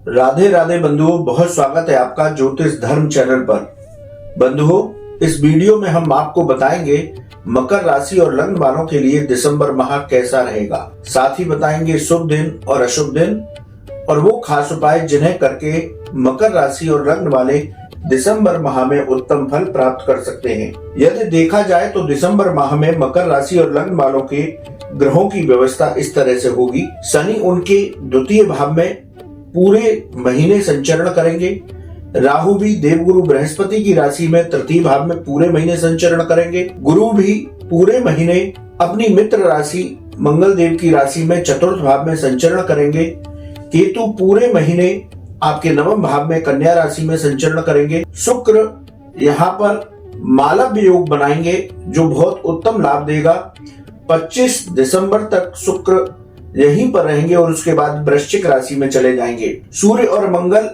राधे राधे बंधुओं, बहुत स्वागत है आपका ज्योतिष धर्म चैनल पर। बंधुओं, इस वीडियो में हम आपको बताएंगे मकर राशि और लग्न वालों के लिए दिसंबर माह कैसा रहेगा। साथ ही बताएंगे शुभ दिन और अशुभ दिन और वो खास उपाय जिन्हें करके मकर राशि और लग्न वाले दिसंबर माह में उत्तम फल प्राप्त कर सकते हैं। यदि देखा जाए तो दिसंबर माह में मकर राशि और लग्न वालों के ग्रहों की व्यवस्था इस तरह से होगी। शनि उनके द्वितीय भाव में पूरे महीने संचरण करेंगे। राहु भी देवगुरु बृहस्पति की राशि में तृतीय भाव में पूरे महीने संचरण करेंगे। गुरु भी पूरे महीने अपनी मित्र राशि मंगल देव की राशि में चतुर्थ भाव में संचरण करेंगे। केतु पूरे महीने आपके नवम भाव में कन्या राशि में संचरण करेंगे। शुक्र यहाँ पर मालव्य योग बनाएंगे जो बहुत उत्तम लाभ देगा। 25 दिसंबर तक शुक्र यहीं पर रहेंगे और उसके बाद वृश्चिक राशि में चले जाएंगे। सूर्य और मंगल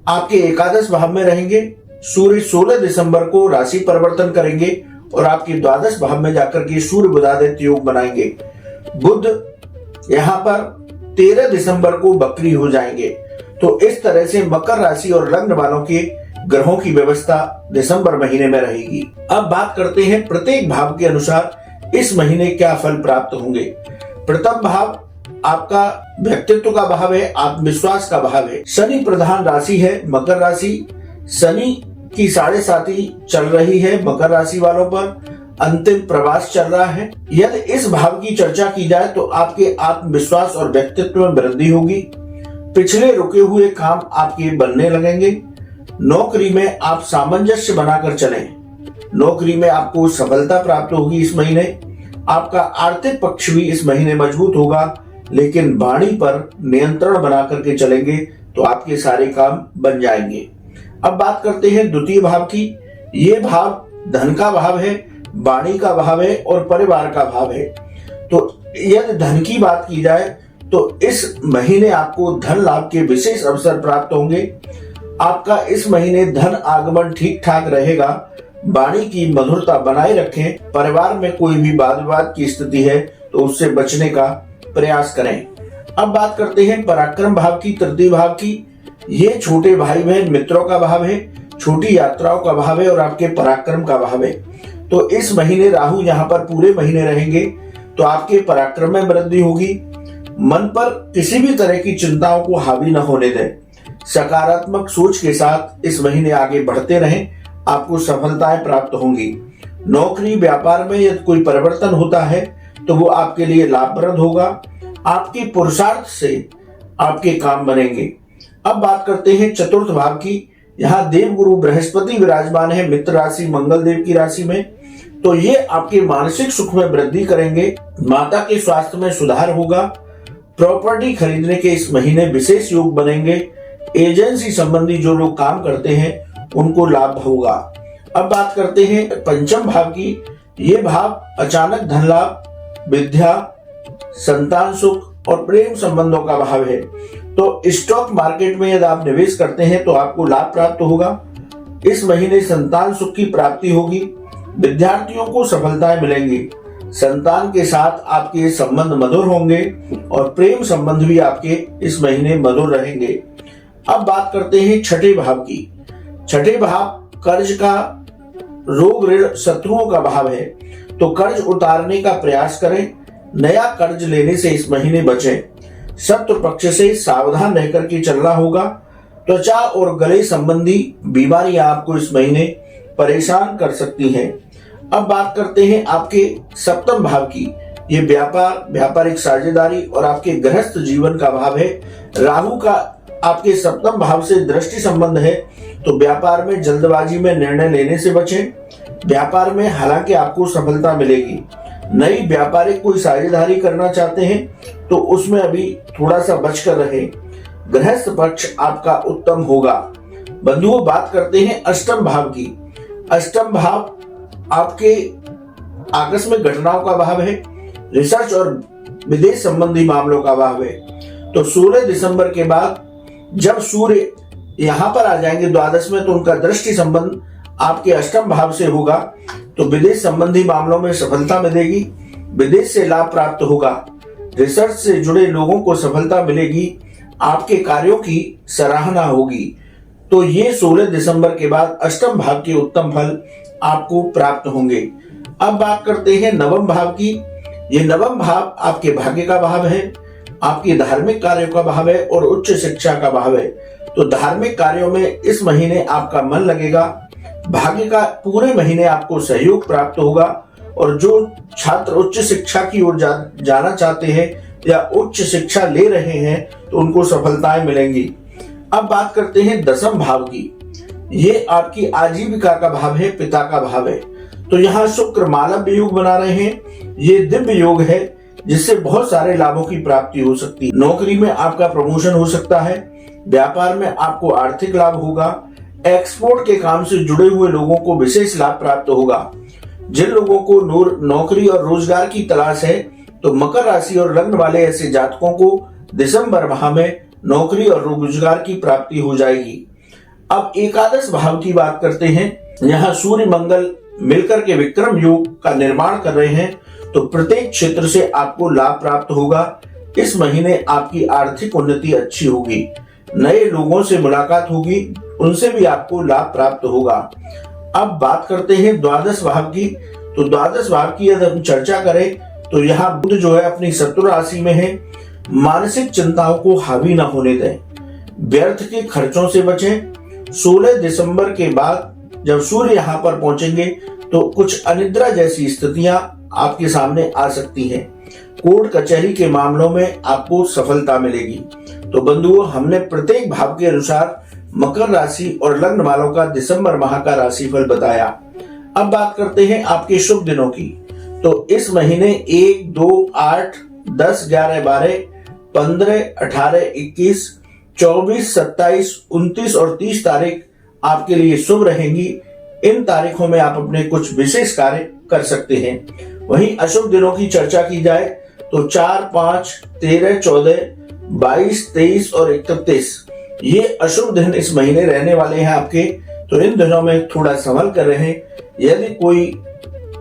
आपके एकादश भाव में रहेंगे। सूर्य 16 दिसंबर को राशि परिवर्तन करेंगे और आपके द्वादश भाव में जाकर के सूर्य बुधादित्य योग बनाएंगे। बुध यहाँ पर 13 दिसंबर को वक्री हो जाएंगे। तो इस तरह से मकर राशि और लग्न वालों के ग्रहों की व्यवस्था दिसंबर महीने में रहेगी। अब बात करते हैं प्रत्येक भाव के अनुसार इस महीने क्या फल प्राप्त होंगे। प्रथम भाव आपका व्यक्तित्व का भाव है, आत्मविश्वास का भाव है। शनि प्रधान राशि है मकर राशि। शनि की 7.5 चल रही है मकर राशि वालों पर, अंतिम प्रवास चल रहा है। यदि इस भाव की चर्चा की जाए तो आपके आत्मविश्वास और व्यक्तित्व में वृद्धि होगी। पिछले रुके हुए काम आपके बनने लगेंगे। नौकरी में आप सामंजस्य बनाकर चलें। नौकरी में आपको सफलता प्राप्त होगी। इस महीने आपका आर्थिक पक्ष भी इस महीने मजबूत होगा, लेकिन वाणी पर नियंत्रण बना करके चलेंगे तो आपके सारे काम बन जाएंगे। अब बात करते हैं द्वितीय भाव की। ये भाव धन का भाव है, वाणी का भाव है और परिवार का भाव है। तो यदि धन की बात की जाए तो इस महीने आपको धन लाभ के विशेष अवसर प्राप्त होंगे। आपका इस महीने धन आगमन ठीक ठाक रहेगा। वाणी की मधुरता बनाए रखें। परिवार में कोई भी वाद विवाद की स्थिति है तो उससे बचने का प्रयास करें। अब बात करते हैं पराक्रम भाव की, तृतीय भाव की। ये छोटे भाई बहन मित्रों का भाव है, छोटी यात्राओं का भाव है और आपके पराक्रम का भाव है। तो इस महीने राहु यहाँ पर पूरे महीने रहेंगे तो आपके पराक्रम में वृद्धि होगी। मन पर किसी भी तरह की चिंताओं को हावी न होने दें। सकारात्मक सोच के साथ इस महीने आगे बढ़ते रहें, आपको सफलताएं प्राप्त होंगी। नौकरी व्यापार में यदि कोई परिवर्तन होता है तो वो आपके लिए लाभप्रद होगा। आपके पुरुषार्थ से आपके काम बनेंगे। अब बात करते हैं चतुर्थ भाव की। यहाँ देवगुरु बृहस्पति विराजमान है मित्र राशि मंगल देव की राशि में। तो ये आपके मानसिक सुख में वृद्धि करेंगे। माता के स्वास्थ्य में सुधार होगा। प्रॉपर्टी खरीदने के इस महीने विशेष योग बनेंगे। एजेंसी संबंधी जो लोग काम करते हैं उनको लाभ होगा। अब बात करते हैं पंचम भाव की। ये भाव अचानक धन लाभ, विद्या, संतान सुख और प्रेम संबंधों का भाव है। तो स्टॉक मार्केट में यदि आप निवेश करते हैं तो आपको लाभ प्राप्त होगा। इस महीने संतान सुख की प्राप्ति होगी। विद्यार्थियों को सफलताएं मिलेंगी। संतान के साथ आपके संबंध मधुर होंगे और प्रेम संबंध भी आपके इस महीने मधुर रहेंगे। अब बात करते हैं छठे भाव की। छठे भाव कर्ज का, रोग ऋण शत्रुओं का भाव है। तो कर्ज उतारने का प्रयास करें। नया कर्ज लेने से इस महीने बचें। शत्रु पक्ष से सावधान रहकर के चलना होगा। त्वचा और गले संबंधी बीमारियां आपको इस महीने परेशान कर सकती हैं। अब बात करते हैं आपके सप्तम भाव की। ये व्यापार, व्यापारिक साझेदारी और आपके गृहस्थ जीवन का भाव है। राहु का आपके सप्तम भाव से दृष्टि संबंध है तो व्यापार में जल्दबाजी में निर्णय लेने से बचें। व्यापार में हालांकि आपको सफलता मिलेगी। नई व्यापारिक कोई साझेदारी करना चाहते हैं तो उसमें अभी थोड़ा सा बचकर रहे। गृहस्थ पक्ष आपका उत्तम होगा। बंधुओं, बात करते हैं अष्टम भाव की। अष्टम भाव आपके आकस्मिक घटनाओं का भाव है। रिसर्च और विदेश संबंधी मामलों का भाव है। तो 16 दिसंबर के बाद जब सूर्य यहाँ पर आ जाएंगे द्वादश में तो उनका दृष्टि संबंध आपके अष्टम भाव से होगा। तो विदेश संबंधी मामलों में सफलता मिलेगी। विदेश से लाभ प्राप्त होगा। रिसर्च से जुड़े लोगों को सफलता मिलेगी। आपके कार्यों की सराहना होगी। तो ये 16 दिसंबर के बाद अष्टम भाव के उत्तम फल आपको प्राप्त होंगे। अब बात करते हैं नवम भाव की। ये नवम भाव आपके भाग्य का भाव है, आपके धार्मिक कार्यों का भाव है और उच्च शिक्षा का भाव है। तो धार्मिक कार्यों में इस महीने आपका मन लगेगा। भाग्य का पूरे महीने आपको सहयोग प्राप्त होगा और जो छात्र उच्च शिक्षा की ओर जाना चाहते हैं या उच्च शिक्षा ले रहे हैं तो उनको सफलताएं मिलेंगी। अब बात करते हैं दसम भाव की। ये आपकी आजीविका का भाव है, पिता का भाव है। तो यहाँ शुक्र मालव्य योग बना रहे हैं। ये दिव्य योग है जिससे बहुत सारे लाभों की प्राप्ति हो सकती है। नौकरी में आपका प्रमोशन हो सकता है, व्यापार में आपको आर्थिक लाभ होगा, एक्सपोर्ट के काम से जुड़े हुए लोगों को विशेष लाभ प्राप्त होगा। जिन लोगों को नौकरी और रोजगार की तलाश है तो मकर राशि और लग्न वाले ऐसे जातकों को दिसंबर माह में नौकरी और रोजगार की प्राप्ति हो जाएगी। अब एकादश भाव की बात करते हैं। यहाँ सूर्य मंगल मिलकर के विक्रम योग का निर्माण कर रहे हैं, तो प्रत्येक क्षेत्र से आपको लाभ प्राप्त होगा। इस महीने आपकी आर्थिक उन्नति अच्छी होगी, नए लोगों से मुलाकात होगी, उनसे भी आपको लाभ प्राप्त होगा। अब बात करते हैं द्वादश भाव की। तो द्वादश भाव की यदि हम चर्चा करें तो यहाँ बुध जो है अपनी शत्रु राशि में है। मानसिक चिंताओं को हावी न होने दें, व्यर्थ के खर्चों से बचें। 16 दिसंबर के बाद जब सूर्य यहाँ पर पहुंचेंगे तो कुछ अनिद्रा जैसी स्थितियां आपके सामने आ सकती हैं। कोर्ट कचहरी के मामलों में आपको सफलता मिलेगी। तो बंधुओं, हमने प्रत्येक भाव के अनुसार मकर राशि और लग्न वालों का दिसंबर माह का राशिफल बताया। अब बात करते हैं आपके शुभ दिनों की। तो इस महीने 1, 2, 8, 10, 11, 12, 15, 18, 21, 24, 27, 29 और 30 तारीख आपके लिए शुभ रहेंगी। इन तारीखों में आप अपने कुछ विशेष कार्य कर सकते हैं। वहीं अशुभ दिनों की चर्चा की जाए तो 4, 5, 13, 14, 22, 23 और 31 ये अशुभ दिन इस महीने रहने वाले हैं आपके। तो इन दिनों में थोड़ा संभल कर रहें। यदि कोई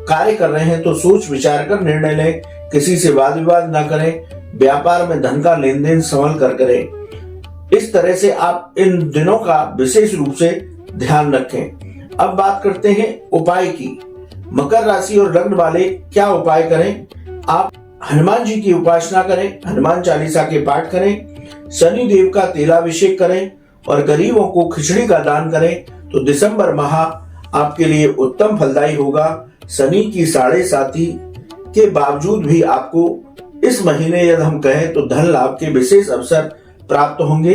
कार्य कर रहे हैं तो सोच विचार कर निर्णय लें, किसी से वाद विवाद न करें, व्यापार में धन का लेन देन संभल कर करें। इस तरह से आप इन दिनों का विशेष रूप से ध्यान रखें। अब बात करते हैं उपाय की। मकर राशि और लग्न वाले क्या उपाय करें? आप हनुमान जी की उपासना करें, हनुमान चालीसा के पाठ करें, शनि देव का तेलाभिषेक करें और गरीबों को खिचड़ी का दान करें। तो दिसंबर माह आपके लिए उत्तम फलदायी होगा। शनि की 7.5 के बावजूद भी आपको इस महीने यदि हम कहें तो धन लाभ के विशेष अवसर प्राप्त होंगे।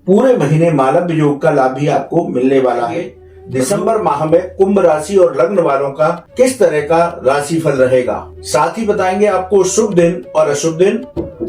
पूरे महीने मालव्य योग का लाभ भी आपको मिलने वाला है। दिसंबर माह में कुंभ राशि और लग्न वालों का किस तरह का राशिफल रहेगा, साथ ही बताएंगे आपको शुभ दिन और अशुभ दिन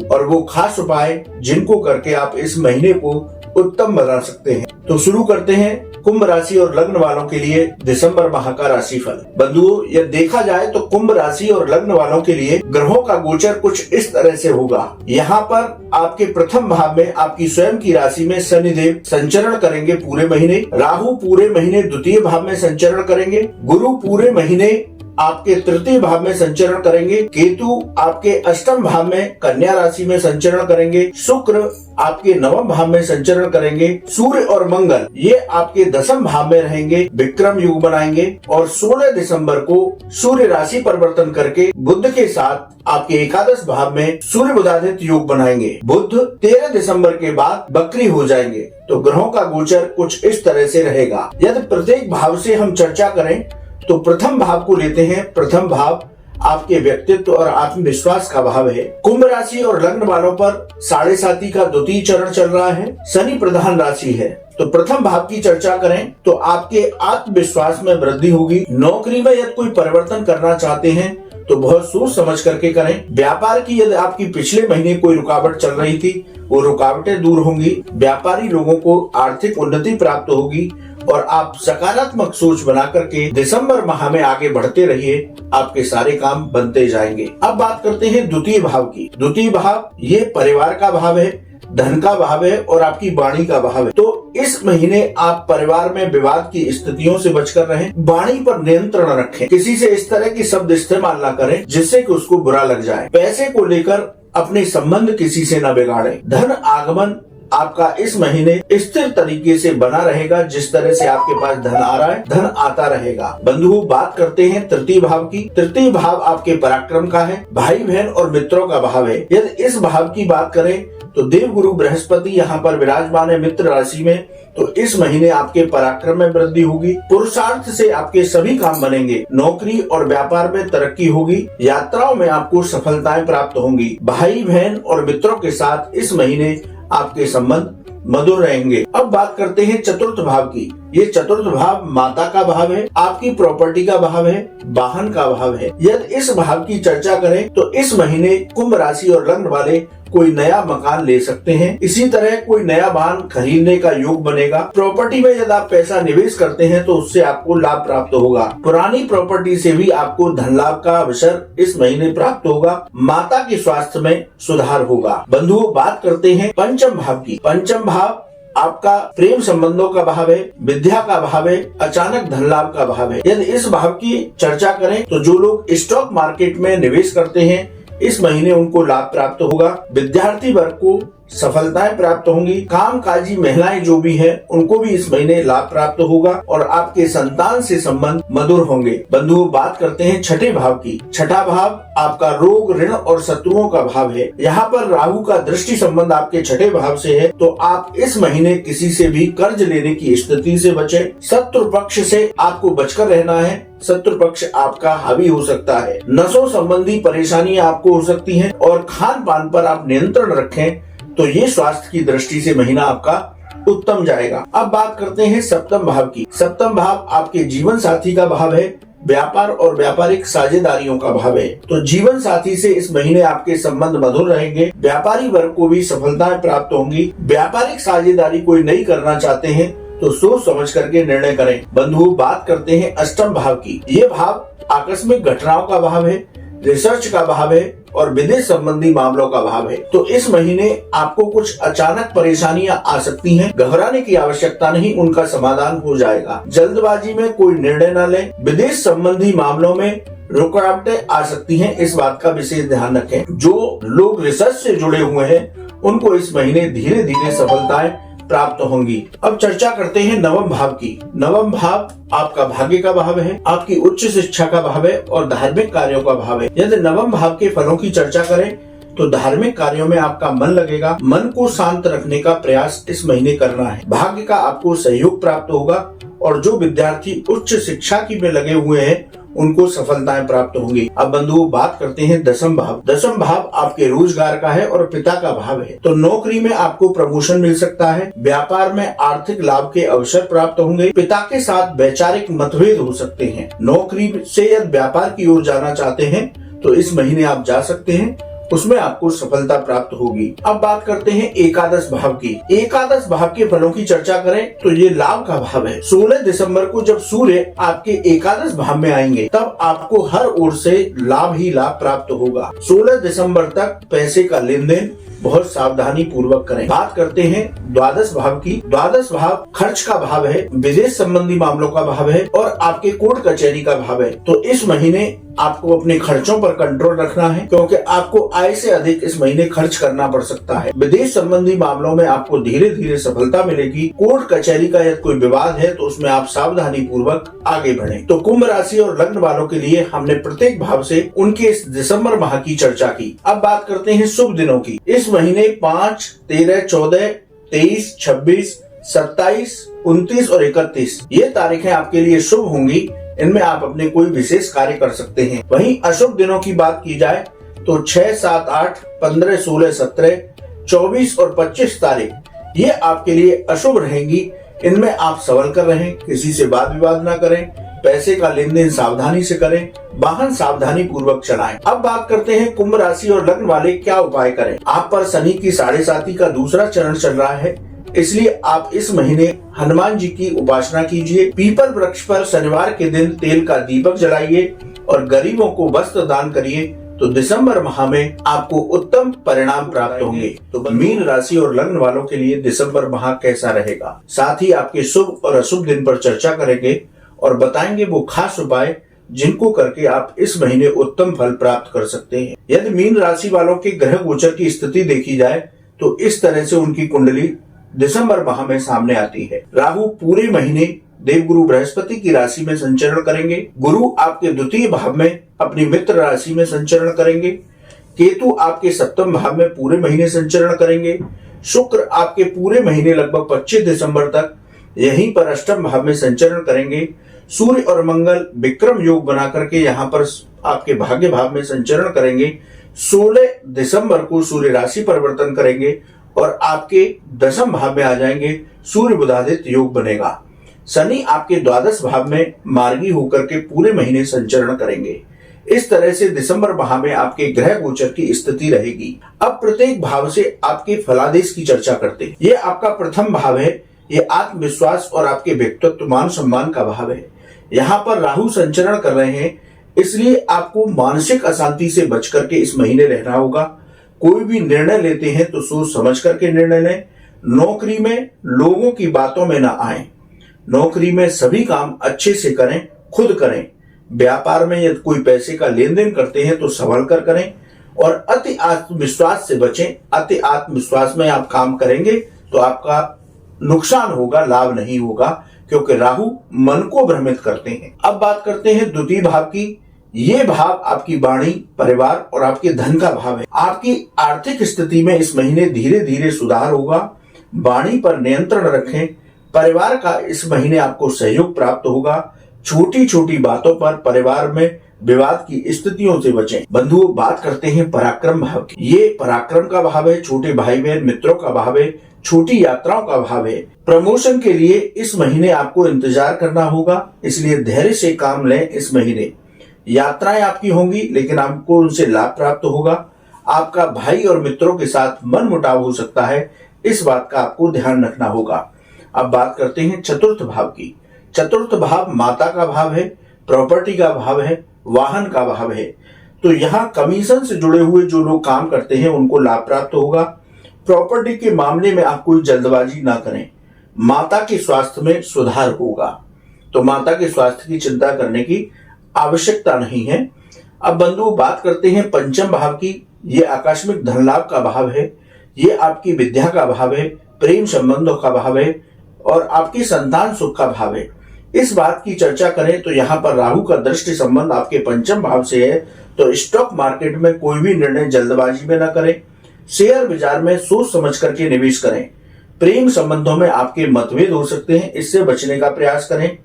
और वो खास उपाय जिनको करके आप इस महीने को उत्तम बना सकते हैं। तो शुरू करते हैं कुंभ राशि और लग्न वालों के लिए दिसंबर माह का राशिफल। बंधुओं, यह देखा जाए तो कुंभ राशि और लग्न वालों के लिए ग्रहों का गोचर कुछ इस तरह से होगा। यहाँ पर आपके प्रथम भाव में आपकी स्वयं की राशि में शनिदेव संचरण करेंगे पूरे महीने। राहु पूरे महीने द्वितीय भाव में संचरण करेंगे। गुरु पूरे महीने आपके तृतीय भाव में संचरण करेंगे। केतु आपके अष्टम भाव में कन्या राशि में संचरण करेंगे। शुक्र आपके नवम भाव में संचरण करेंगे। सूर्य और मंगल ये आपके दसम भाव में रहेंगे, विक्रम योग बनाएंगे। और 16 दिसंबर को सूर्य राशि परिवर्तन करके बुध के साथ आपके एकादश भाव में सूर्य बुधादित्य योग बनाएंगे। बुध 13 दिसंबर के बाद बकरी हो जाएंगे। तो ग्रहों का गोचर कुछ इस तरह से रहेगा। यदि प्रत्येक भाव से हम चर्चा करें तो प्रथम भाव को लेते हैं। प्रथम भाव आपके व्यक्तित्व और आत्मविश्वास का भाव है। कुंभ राशि और लग्न वालों पर 7.5 का द्वितीय चरण चल रहा है। शनि प्रधान राशि है। तो प्रथम भाव की चर्चा करें तो आपके आत्मविश्वास में वृद्धि होगी। नौकरी में यदि कोई परिवर्तन करना चाहते हैं तो बहुत सोच समझ करके करें। व्यापार की यदि आपकी पिछले महीने कोई रुकावट चल रही थी वो रुकावटें दूर होंगी। व्यापारी लोगों को आर्थिक उन्नति प्राप्त होगी और आप सकारात्मक सोच बना करके दिसंबर माह में आगे बढ़ते रहिए, आपके सारे काम बनते जाएंगे। अब बात करते हैं द्वितीय भाव की। द्वितीय भाव ये परिवार का भाव है, धन का भाव है और आपकी वाणी का भाव है। तो इस महीने आप परिवार में विवाद की स्थितियों से बचकर रहें। वाणी पर नियंत्रण रखें। किसी से इस तरह की शब्द इस्तेमाल न करें जिससे कि उसको बुरा लग जाए। पैसे को लेकर अपने संबंध किसी से न बिगाड़ें। धन आगमन आपका इस महीने स्थिर तरीके से बना रहेगा। जिस तरह से आपके पास धन आ रहा है, धन आता रहेगा। बंधुओं, बात करते हैं तृतीय भाव की। तृतीय भाव आपके पराक्रम का है, भाई बहन और मित्रों का भाव है। यदि इस भाव की बात करें तो देव गुरु बृहस्पति यहाँ पर विराजमान है मित्र राशि में, तो इस महीने आपके पराक्रम में वृद्धि होगी। पुरुषार्थ से आपके सभी काम बनेंगे। नौकरी और व्यापार में तरक्की होगी। यात्राओं में आपको सफलताएं प्राप्त होंगी। भाई बहन और मित्रों के साथ इस महीने आपके संबंध मधुर रहेंगे। अब बात करते हैं चतुर्थ भाव की। ये चतुर्थ भाव माता का भाव है, आपकी प्रॉपर्टी का भाव है, वाहन का भाव है। यदि इस भाव की चर्चा करें तो इस महीने कुंभ राशि और लग्न वाले कोई नया मकान ले सकते हैं। इसी तरह कोई नया वाहन खरीदने का योग बनेगा। प्रॉपर्टी में यदि आप पैसा निवेश करते हैं तो उससे आपको लाभ प्राप्त होगा। पुरानी प्रॉपर्टी से भी आपको धन लाभ का अवसर इस महीने प्राप्त होगा। माता के स्वास्थ्य में सुधार होगा। बंधुओं, बात करते हैं पंचम भाव की। पंचम भाव आपका प्रेम संबंधों का भाव है, विद्या का भाव है, अचानक धन लाभ का भाव है। यदि इस भाव की चर्चा करें तो जो लोग स्टॉक मार्केट में निवेश करते हैं इस महीने उनको लाभ प्राप्त होगा। विद्यार्थी वर्ग को सफलताएं प्राप्त होंगी। कामकाजी महिलाएं जो भी हैं उनको भी इस महीने लाभ प्राप्त होगा और आपके संतान से संबंध मधुर होंगे। बंधुओं, बात करते हैं छठे भाव की। छठा भाव आपका रोग, ऋण और शत्रुओं का भाव है। यहाँ पर राहु का दृष्टि संबंध आपके छठे भाव से है, तो आप इस महीने किसी से भी कर्ज लेने की स्थिति से बचें। शत्रु पक्ष से आपको बचकर रहना है। शत्रु पक्ष आपका हावी हो सकता है। नसों संबंधी परेशानियां आपको हो सकती हैं और खान पान पर आप नियंत्रण रखें तो ये स्वास्थ्य की दृष्टि से महीना आपका उत्तम जाएगा। अब बात करते हैं सप्तम भाव की। सप्तम भाव आपके जीवन साथी का भाव है, व्यापार और व्यापारिक साझेदारियों का भाव है। तो जीवन साथी से इस महीने आपके संबंध मधुर रहेंगे। व्यापारी वर्ग को भी सफलताएं प्राप्त होंगी। व्यापारिक साझेदारी कोई नई करना चाहते हैं तो सोच समझ करके निर्णय करें। बंधुओं, बात करते हैं अष्टम भाव की। ये भाव आकस्मिक घटनाओं का भाव है, रिसर्च का भाव है और विदेश संबंधी मामलों का भाव है। तो इस महीने आपको कुछ अचानक परेशानियां आ सकती हैं। घबराने की आवश्यकता नहीं, उनका समाधान हो जाएगा। जल्दबाजी में कोई निर्णय न लें। विदेश संबंधी मामलों में रुकावटें आ सकती हैं, इस बात का विशेष ध्यान रखें। जो लोग रिसर्च से जुड़े हुए हैं उनको इस महीने धीरे धीरे सफलताएं प्राप्त होंगी। अब चर्चा करते हैं नवम भाव की। नवम भाव आपका भाग्य का भाव है, आपकी उच्च शिक्षा का भाव है और धार्मिक कार्यों का भाव है। यदि नवम भाव के फलों की चर्चा करें तो धार्मिक कार्यों में आपका मन लगेगा। मन को शांत रखने का प्रयास इस महीने करना है। भाग्य का आपको सहयोग प्राप्त होगा और जो विद्यार्थी उच्च शिक्षा की में लगे हुए हैं उनको सफलताएं प्राप्त होंगी। अब बंधुओं, बात करते हैं दसम भाव। दसम भाव आपके रोजगार का है और पिता का भाव है। तो नौकरी में आपको प्रमोशन मिल सकता है। व्यापार में आर्थिक लाभ के अवसर प्राप्त होंगे। पिता के साथ वैचारिक मतभेद हो सकते हैं। नौकरी से यदि व्यापार की ओर जाना चाहते हैं तो इस महीने आप जा सकते हैं, उसमें आपको सफलता प्राप्त होगी। अब बात करते हैं एकादश भाव की। एकादश भाव के फलों की चर्चा करें तो ये लाभ का भाव है। 16 दिसंबर को जब सूर्य आपके एकादश भाव में आएंगे तब आपको हर ओर से लाभ ही लाभ प्राप्त होगा। 16 दिसंबर तक पैसे का लेन देन बहुत सावधानी पूर्वक करें। बात करते हैं द्वादश भाव की। द्वादश भाव खर्च का भाव है, विदेश संबंधी मामलों का भाव है और आपके कोर्ट कचहरी का भाव है। तो इस महीने आपको अपने खर्चों पर कंट्रोल रखना है क्योंकि आपको आय से अधिक इस महीने खर्च करना पड़ सकता है। विदेश संबंधी मामलों में आपको धीरे धीरे सफलता मिलेगी। कोर्ट कचहरी का यदि कोई विवाद है तो उसमें आप सावधानी पूर्वक आगे बढ़ें। तो कुंभ राशि और लग्न वालों के लिए हमने प्रत्येक भाव से उनके इस दिसंबर माह की चर्चा की। अब बात करते हैं शुभ दिनों की। इस महीने 5, 13, 14, 23, 26, 27, 29 और 31 ये तारीखें आपके लिए शुभ होंगी। इनमें आप अपने कोई विशेष कार्य कर सकते हैं। वहीं अशुभ दिनों की बात की जाए तो 6, 7, 8, 15, 16, 17, 24 और 25 तारीख ये आपके लिए अशुभ रहेंगी। इनमें आप संभल कर रहें, किसी से वाद विवाद न करें, पैसे का लेन देन सावधानी से करें, वाहन सावधानी पूर्वक चलाएं। अब बात करते हैं कुंभ राशि और लग्न वाले क्या उपाय करें। आप पर शनि की 7.5 का दूसरा चरण चल रहा है, इसलिए आप इस महीने हनुमान जी की उपासना कीजिए। पीपल वृक्ष पर शनिवार के दिन तेल का दीपक जलाइए और गरीबों को वस्त्र दान करिए तो दिसंबर माह में आपको उत्तम परिणाम प्राप्त होंगे। तो मीन राशि और लग्न वालों के लिए दिसंबर माह कैसा रहेगा, साथ ही आपके शुभ और अशुभ दिन पर चर्चा करेंगे और बताएंगे वो खास उपाय जिनको करके आप इस महीने उत्तम फल प्राप्त कर सकते हैं। यदि मीन राशि वालों के ग्रह गोचर की स्थिति देखी जाए तो इस तरह से उनकी कुंडली दिसंबर माह में सामने आती है। राहु पूरे महीने देवगुरु बृहस्पति की राशि में संचरण करेंगे। गुरु आपके द्वितीय भाव में अपनी मित्र राशि में संचरण करेंगे। केतु आपके सप्तम भाव में पूरे महीने संचरण करेंगे। शुक्र आपके पूरे महीने लगभग 25 दिसंबर तक यहीं पर अष्टम भाव में संचरण करेंगे। सूर्य और मंगल विक्रम योग बना करके यहाँ पर आपके भाग्य भाव में संचरण करेंगे। 16 दिसंबर को सूर्य राशि परिवर्तन करेंगे और आपके दशम भाव में आ जाएंगे। सूर्य बुधादित्य योग बनेगा। शनि आपके द्वादश भाव में मार्गी होकर के पूरे महीने संचरण करेंगे। इस तरह से दिसंबर माह में आपके ग्रह गोचर की स्थिति रहेगी। अब प्रत्येक भाव से आपके फलादेश की चर्चा करते हैं। ये आपका प्रथम भाव है। ये आत्मविश्वास और आपके व्यक्तित्व मान सम्मान का भाव है। यहाँ पर राहु संचरण कर रहे हैं, इसलिए आपको मानसिक अशांति से बच करके इस महीने रहना होगा। कोई भी निर्णय लेते हैं तो सोच समझ करके निर्णय लें। नौकरी में लोगों की बातों में ना आए। नौकरी में सभी काम अच्छे से करें, खुद करें। व्यापार में यदि कोई पैसे का लेन देन करते हैं तो संभल कर करें और अति आत्मविश्वास से बचें। अति आत्मविश्वास में आप काम करेंगे तो आपका नुकसान होगा, लाभ नहीं होगा, क्योंकि राहु मन को भ्रमित करते हैं। अब बात करते हैं द्वितीय भाव की। ये भाव आपकी वाणी, परिवार और आपके धन का भाव है। आपकी आर्थिक स्थिति में इस महीने धीरे धीरे सुधार होगा। वाणी पर नियंत्रण रखें। परिवार का इस महीने आपको सहयोग प्राप्त होगा। छोटी छोटी बातों पर परिवार में विवाद की स्थितियों से बचें। बंधुओं, बात करते हैं पराक्रम भाव की। ये पराक्रम का भाव है। छोटे भाई बहन मित्रों का भाव है। छोटी यात्राओं का भाव है। प्रमोशन के लिए इस महीने आपको इंतजार करना होगा, इसलिए धैर्य से काम लें। इस महीने यात्राएं आपकी होंगी, लेकिन आपको उनसे लाभ प्राप्त होगा। आपका भाई और मित्रों के साथ मन मुटाव हो सकता है, इस बात का आपको ध्यान रखना होगा। अब बात करते हैं चतुर्थ भाव की। चतुर्थ भाव माता का भाव है, प्रॉपर्टी का भाव है, वाहन का भाव है। तो यहाँ कमीशन से जुड़े हुए जो लोग काम करते हैं उनको लाभ प्राप्त होगा। प्रॉपर्टी के मामले में आप कोई जल्दबाजी ना करें। माता के स्वास्थ्य में सुधार होगा, तो माता के स्वास्थ्य की चिंता करने की आवश्यकता नहीं है। अब बंधु, बात करते हैं पंचम भाव की। ये आकस्मिक धन लाभ का भाव है। ये आपकी विद्या का भाव है, प्रेम संबंधों का भाव है और आपकी संतान सुख का भाव है। इस बात की चर्चा करें तो यहाँ पर राहु का दृष्टि संबंध आपके पंचम भाव से है, तो स्टॉक मार्केट में कोई भी निर्णय जल्दबाजी में न करें। शेयर बाजार में सोच समझ करके निवेश करें। प्रेम संबंधों में आपके मतभेद हो सकते हैं, इससे बचने का प्रयास करें।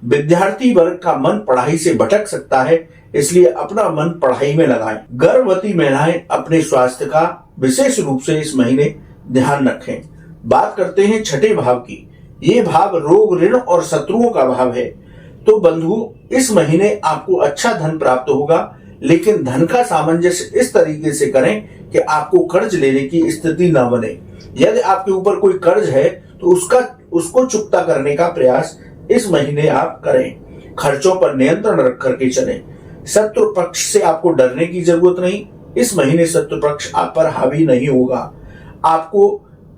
विद्यार्थी वर्ग का मन पढ़ाई से भटक सकता है, इसलिए अपना मन पढ़ाई में लगाएं। गर्भवती महिलाएं अपने स्वास्थ्य का विशेष रूप से इस महीने ध्यान रखें। बात करते हैं छठे भाव की। ये भाव रोग, ऋण और शत्रुओं का भाव है। तो बंधु, इस महीने आपको अच्छा धन प्राप्त होगा, लेकिन धन का सामंजस्य इस तरीके से करें कि आपको कर्ज लेने की स्थिति न बने। यदि आपके ऊपर कोई कर्ज है तो उसको चुकता करने का प्रयास इस महीने आप करें। खर्चों पर नियंत्रण रख करके चलें। शत्रु पक्ष से आपको डरने की जरूरत नहीं। इस महीने शत्रु पक्ष आप पर हावी नहीं होगा। आपको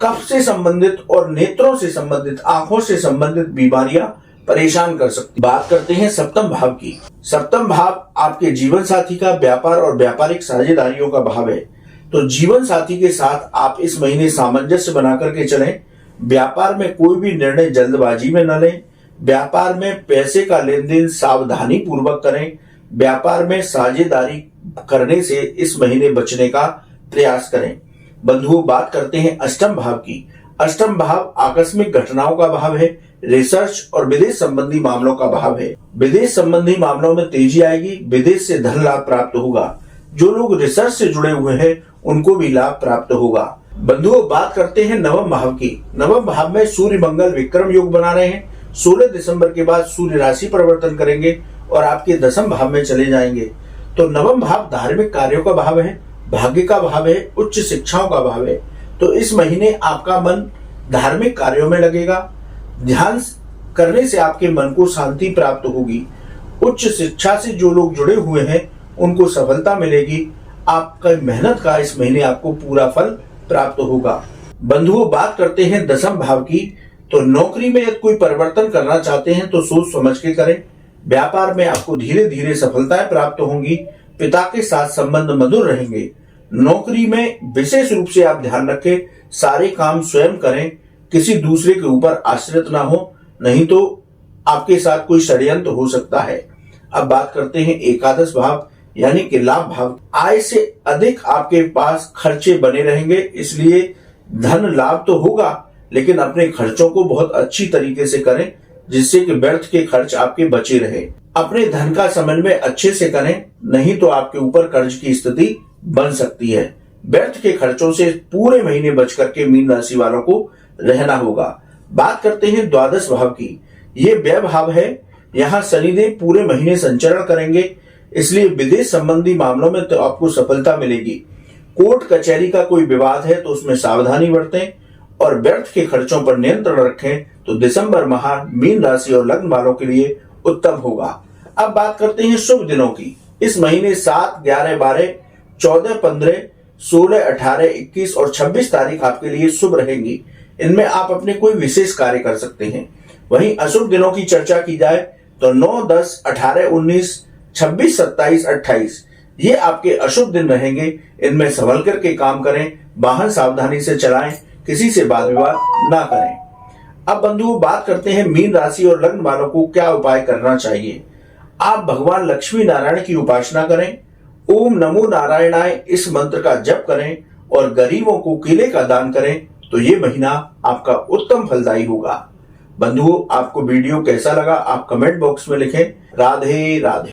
कफ से संबंधित और नेत्रों से संबंधित, आंखों से संबंधित बीमारियां परेशान कर सकती। बात करते हैं सप्तम भाव की। सप्तम भाव आपके जीवन साथी का, व्यापार और व्यापारिक साझेदारियों का भाव है। तो जीवन साथी के साथ आप इस महीने सामंजस्य बना करके चलें। व्यापार में कोई भी निर्णय जल्दबाजी में न लें। व्यापार में पैसे का लेन देन सावधानी पूर्वक करें। व्यापार में साझेदारी करने से इस महीने बचने का प्रयास करें। बंधुओं, बात करते हैं अष्टम भाव की। अष्टम भाव आकस्मिक घटनाओं का भाव है। रिसर्च और विदेश संबंधी मामलों का भाव है। विदेश संबंधी मामलों में तेजी आएगी। विदेश से धन लाभ प्राप्त होगा। जो लोग रिसर्च से जुड़े हुए हैं उनको भी लाभ प्राप्त होगा। बंधुओं, बात करते हैं नवम भाव की। नवम भाव में सूर्य मंगल विक्रम योग बना रहे हैं। 16 दिसंबर के बाद सूर्य राशि परिवर्तन करेंगे और आपके दशम भाव में चले जाएंगे। तो नवम भाव धार्मिक कार्यों का भाव है, भाग्य का भाव है, उच्च शिक्षाओं का भाव है। तो इस महीने आपका मन धार्मिक कार्यों में लगेगा। ध्यान करने से आपके मन को शांति प्राप्त होगी। उच्च शिक्षा से जो लोग जुड़े हुए हैं उनको सफलता मिलेगी। आपका मेहनत का इस महीने आपको पूरा फल प्राप्त होगा। बंधुओं, बात करते हैं दशम भाव की। तो नौकरी में यदि कोई परिवर्तन करना चाहते हैं तो सोच समझ के करें। व्यापार में आपको धीरे धीरे सफलताएं प्राप्त होंगी। पिता के साथ संबंध मधुर रहेंगे। नौकरी में विशेष रूप से आप ध्यान रखें, सारे काम स्वयं करें, किसी दूसरे के ऊपर आश्रित ना हो, नहीं तो आपके साथ कोई षड्यंत्र हो सकता है। अब बात करते हैं एकादश भाव यानी कि लाभ भाव। आय से अधिक आपके पास खर्चे बने रहेंगे, इसलिए धन लाभ तो होगा, लेकिन अपने खर्चों को बहुत अच्छी तरीके से करें, जिससे कि व्यर्थ के खर्च आपके बचे रहे। अपने धन का समन्वय अच्छे से करें, नहीं तो आपके ऊपर कर्ज की स्थिति बन सकती है। व्यर्थ के खर्चों से पूरे महीने बच करके मीन राशि वालों को रहना होगा। बात करते हैं द्वादश भाव की। ये व्यय भाव है। यहाँ शनिदेव पूरे महीने संचरण करेंगे, इसलिए विदेश संबंधी मामलों में तो आपको सफलता मिलेगी। कोर्ट कचहरी का कोई विवाद है तो उसमें सावधानी बरतें और व्यर्थ के खर्चों पर नियंत्रण रखें, तो दिसंबर माह मीन राशि और लग्न वालों के लिए उत्तम होगा। अब बात करते हैं शुभ दिनों की। इस महीने 7, 11, 12, 14, 15, 16, 18, 21 और 26 तारीख आपके लिए शुभ रहेंगी। इनमें आप अपने कोई विशेष कार्य कर सकते हैं। वहीं अशुभ दिनों की चर्चा की जाए तो 9, 10, 18, 19, 26, 27, 28 ये आपके अशुभ दिन रहेंगे। इनमें संभल करके काम करें, वाहन सावधानी से चलाएं, किसी से वाद विवाद ना करें। अब बंधुओं बात करते हैं मीन राशि और लग्न वालों को क्या उपाय करना चाहिए। आप भगवान लक्ष्मी नारायण की उपासना करें, ओम नमो नारायणाय इस मंत्र का जप करें और गरीबों को केले का दान करें, तो ये महीना आपका उत्तम फलदायी होगा। बंधुओं आपको वीडियो कैसा लगा आप कमेंट बॉक्स में लिखें। राधे राधे।